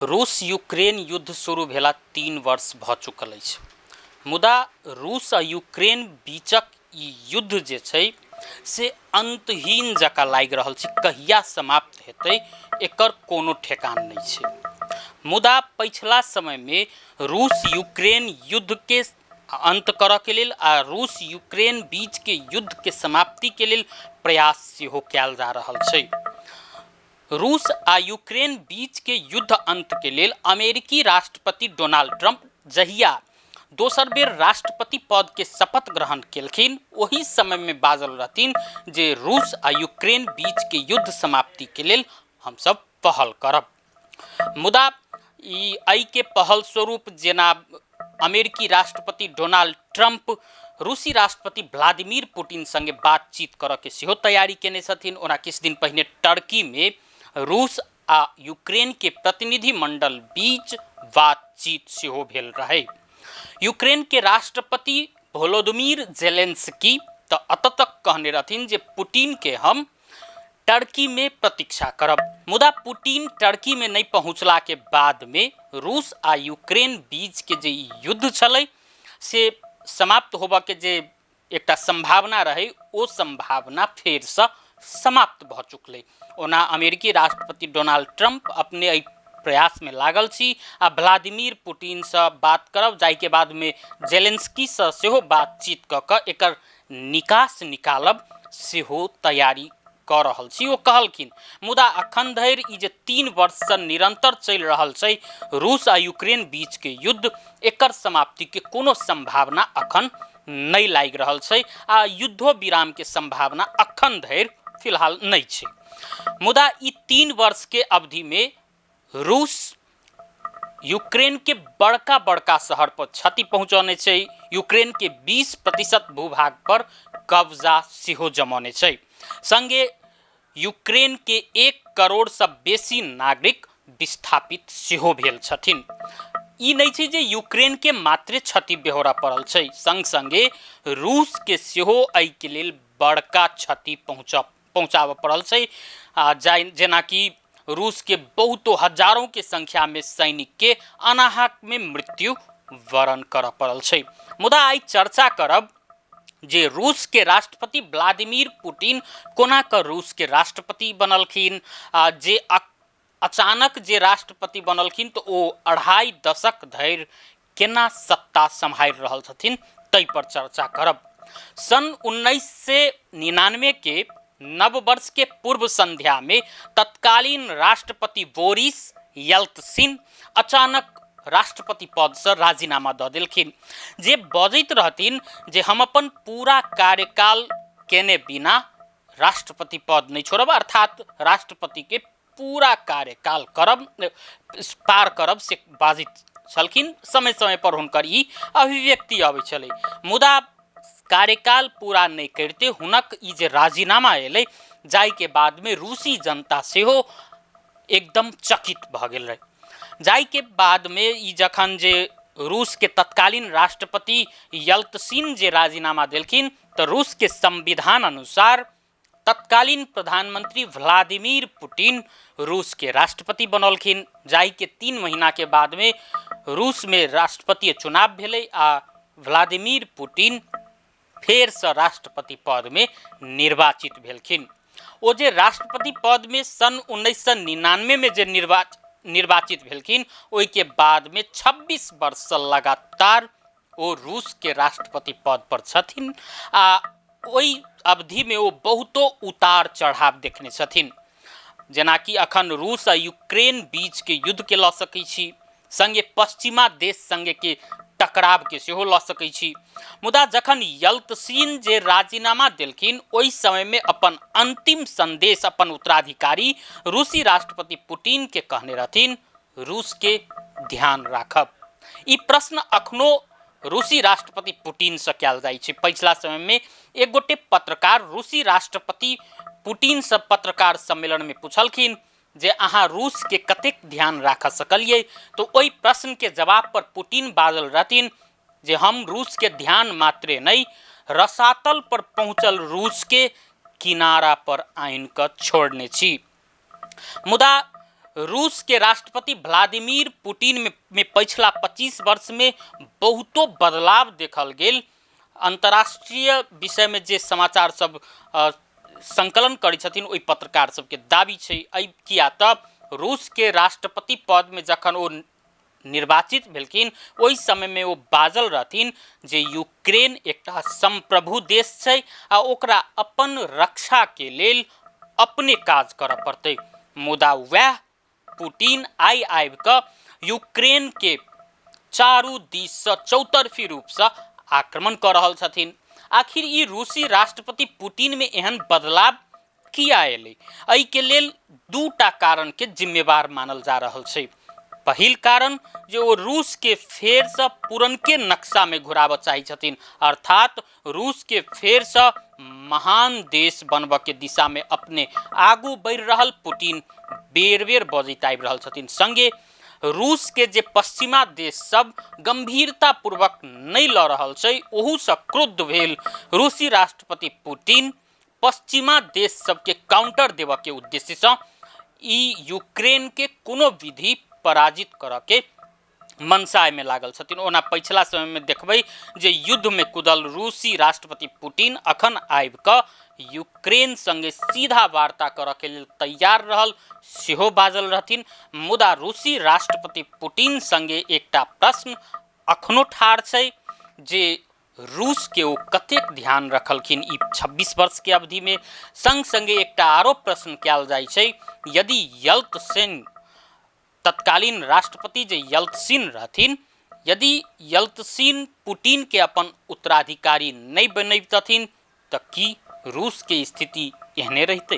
रूस यूक्रेन युद्ध शुरू भेला 3 वर्ष भ चुकल अछि। मुदा रूस आ यूक्रेन बीचक ई युद्ध जे छै से अंतहीन जकाँ लागि रहल छै। कहिया समाप्त हेतै एकर कोनो ठेकान नहीं छै। मुदा पिछला समय में रूस यूक्रेन युद्ध के अंत करऽ के लेल आ रूस यूक्रेन बीच के युद्ध के समाप्ति के लेल प्रयास सेहो कयल जा रहल छै। रूस आ यूक्रेन बीच के युद्ध अंत के लेल अमेरिकी राष्ट्रपति डोनाल्ड ट्रंप जहिया दोसर बेर राष्ट्रपति पद के शपथ ग्रहण केलखिन ओही समय में बाजल रहथिन जे रूस आ यूक्रेन बीच के युद्ध समाप्ति के लेल हम सब पहल करब। मुदा एहि के पहल स्वरूप जेना अमेरिकी राष्ट्रपति डोनाल्ड ट्रंप रूसी राष्ट्रपति व्लादिमीर पुतिन संगे बातचीत करऽ के सेहो तैयारी केने छथिन। ओना किछु दिन पहिने टर्की में रूस आ यूक्रेन के प्रतिनिधि मंडल बीच बातचीत सेहो भेल रहे। यूक्रेन के राष्ट्रपति वोलोदिमीर जेलेंस्की तो अत तक कहने रहथिन जे पुतिन के हम टर्की में प्रतीक्षा करब। मुदा पुतिन टर्की में नहीं पहुँचला के बाद में रूस आ यूक्रेन बीच के जे युद्ध छलै से समाप्त होबऽ के जे एकटा संभावना रहे ओ संभावना फेर से समाप्त भ चुकलै। ओना अमेरिकी राष्ट्रपति डोनाल्ड ट्रंप अपने एहि प्रयास में लागल छी आ व्लादिमीर पुतिन से बात करब जाहि के बाद में जेलेंस्की से सेहो बातचीत क क एकर निकास निकालब सेहो तैयारी क रहल छी ओ कहलखिन। मुदा अखन धरि ई जे 3 वर्ष से निरंतर चलि रहल छै रूस आ यूक्रेन बीच के युद्ध एकर समाप्ति के कोनो संभावना अखन नहीं लागि रहल छै आ युद्धो विराम के संभावना अखन धरि फिलहाल नहीं छै। मुदा ई 3 वर्ष के अवधि में रूस यूक्रेन के बड़का बड़का शहर पर क्षति पहुँचौने छै। यूक्रेन के 20% भूभाग पर कब्जा सेहो जमौने छै। संगे यूक्रेन के 1 करोड़ से बेसी नागरिक विस्थापित सेहो भेल छथिन। ई नहीं छै जे यूक्रेन के मात्र क्षति बेहोरा पड़ल छै, संग संगे रूस के सेहो एहि के लेल बड़का क्षति पहुँचाबऽ पड़ल छै। जेना कि रूस के बहुतो हजारों के संख्या में सैनिक के अनाहक में मृत्यु वरण करऽ पड़ल छै। मुदा आई चर्चा करब जे रूस के राष्ट्रपति व्लादिमीर पुतिन कोना क रूस के राष्ट्रपति बनलखिन। जे अचानक जे राष्ट्रपति बनलखिन तो ओ 2.5 दशक धरि केना सत्ता सम्हारि रहल छथिन तै पर चर्चा करब। सन 1999 के नव वर्ष के पूर्व संध्या में तत्कालीन राष्ट्रपति बोरिस येल्त्सिन अचानक राष्ट्रपति पद से राजीनामा दऽ देलखिन। जे बजैत रहथिन जे हम अपन पूरा कार्यकाल केने बिना राष्ट्रपति पद नहीं छोड़ब, अर्थात राष्ट्रपति के पूरा कार्यकाल पार करब से बाजित छलखिन। समय समय पर हुनकर ई अभिव्यक्ति आबै छलै। मुदा कार्यकाल पूरा नहीं करते हुनक ई जे राजीनामा एलै जाहि के बाद में रूसी जनता सेहो एकदम चकित भ गेल रहे। जाहि के बाद में ई जखन जे रूस के तत्कालीन राष्ट्रपति येल्त्सिन जे राजीनामा देलखिन तो रूस के संविधान अनुसार तत्कालीन प्रधानमंत्री व्लादिमीर पुतिन रूस के राष्ट्रपति बनलखिन। जाहि के 3 महीना के बाद में रूस में राष्ट्रपति चुनाव भेलै आ व्लादिमीर पुतिन फेर से राष्ट्रपति पद में निर्वाचित भेलखिन। ओ जे राष्ट्रपति पद में सन 1999 में जे निर्वाचित भेलखिन ओहि के बाद में 26 वर्ष से लगातार ओ रूस के राष्ट्रपति पद पर छथिन आ ओहि अवधि में ओ बहुतो उतार चढ़ाव देखने छथिन। जेना कि अखन रूस आ यूक्रेन बीच के युद्ध के लऽ सकै छी, संगे पश्चिमा देश संगे के टकराव के सेहो लऽ सकै छी। मुदा जखन येल्त्सिन जे राजीनामा देलखिन ओहि समय में अपन अंतिम संदेश अपन उत्तराधिकारी रूसी राष्ट्रपति पुतिन के कहने रहथिन रूस के ध्यान राखब। ई प्रश्न अखनो रूसी राष्ट्रपति पुतिन से कयल जाइ छै। पिछला समय में एक गोटे पत्रकार रूसी राष्ट्रपति पुतिन से पत्रकार सम्मेलन में पूछलखिन जे अहाँ रूस के कतेक ध्यान राख सकलिए तो ओहि प्रश्न के जवाब पर पुतिन बाजल रहथिन जे हम रूस के ध्यान मात्रे नहीं रसातल पर पहुँचल रूस के किनारा पर आइन क छोड़ने छी। मुदा रूस के राष्ट्रपति व्लादिमीर पुतिन में पिछला 25 वर्ष में बहुतो बदलाव देखल गेल। अंतर्राष्ट्रीय विषय में जे समाचार सब संकलन करै छथिन ओहि पत्रकार सबके दाबी छै किया तऽ रूस के राष्ट्रपति पद में जखन ओ निर्वाचित भेलखिन ओहि समय में वो बाजल रहथिन जे यूक्रेन एकटा संप्रभु देश छै आ ओकरा अपन रक्षा के लेल अपने काज करऽ पड़तै। मुदा वह पुतिन आबि कऽ यूक्रेन के चारू दिस से चौतरफी रूप से आक्रमण कर रहल छथिन। आखिर ई रूसी राष्ट्रपति पुतिन में एहन बदलाव किया एलै? एहि के लेल दूटा कारण के जिम्मेवार मानल जा रहल छै। पहिल कारण जो वो रूस के फेर से पुरनके नक्शा में घुराब चाहे छथिन, अर्थात रूस के फेर से महान देश बनब के दिशा में अपने आगू बढ़ि रहल पुतिन बेर बेर बजैत आबि रहल छथिन। संगे रूस के जे पश्चिमा देश सब गंभीरता पूर्वक नहीं ल रहल छै ओहू से क्रुद्ध भेल रूसी राष्ट्रपति पुतिन पश्चिमा देश सबके काउंटर देव के उद्देश्य से ई यूक्रेन के कोनो विधि पराजित कर के मनसाय में लागल छथिन। ओना पिछला समय में देखबै जे युद्ध में कूदल रूसी राष्ट्रपति पुतिन अखन आबि कऽ यूक्रेन संगे सीधा वार्ता करऽ के लेल तैयार रहल सेहो बाजल रहथिन। मुदा रूसी राष्ट्रपति पुतिन संगे एकटा प्रश्न अखनो ठाढ़ छै जे रूस के ओ कतेक ध्यान रखलखिन ई 26 वर्ष के अवधि में। संग संगे एकटा आरो प्रश्न कयल जाइ छै, यदि येल्त्सिन तत्कालीन राष्ट्रपति जे येल्त्सिन रहथिन, यदि येल्त्सिन पुतिन के अपन उत्तराधिकारी नहीं बनैबतथिन तऽ की रूस के स्थिति एहने रहते?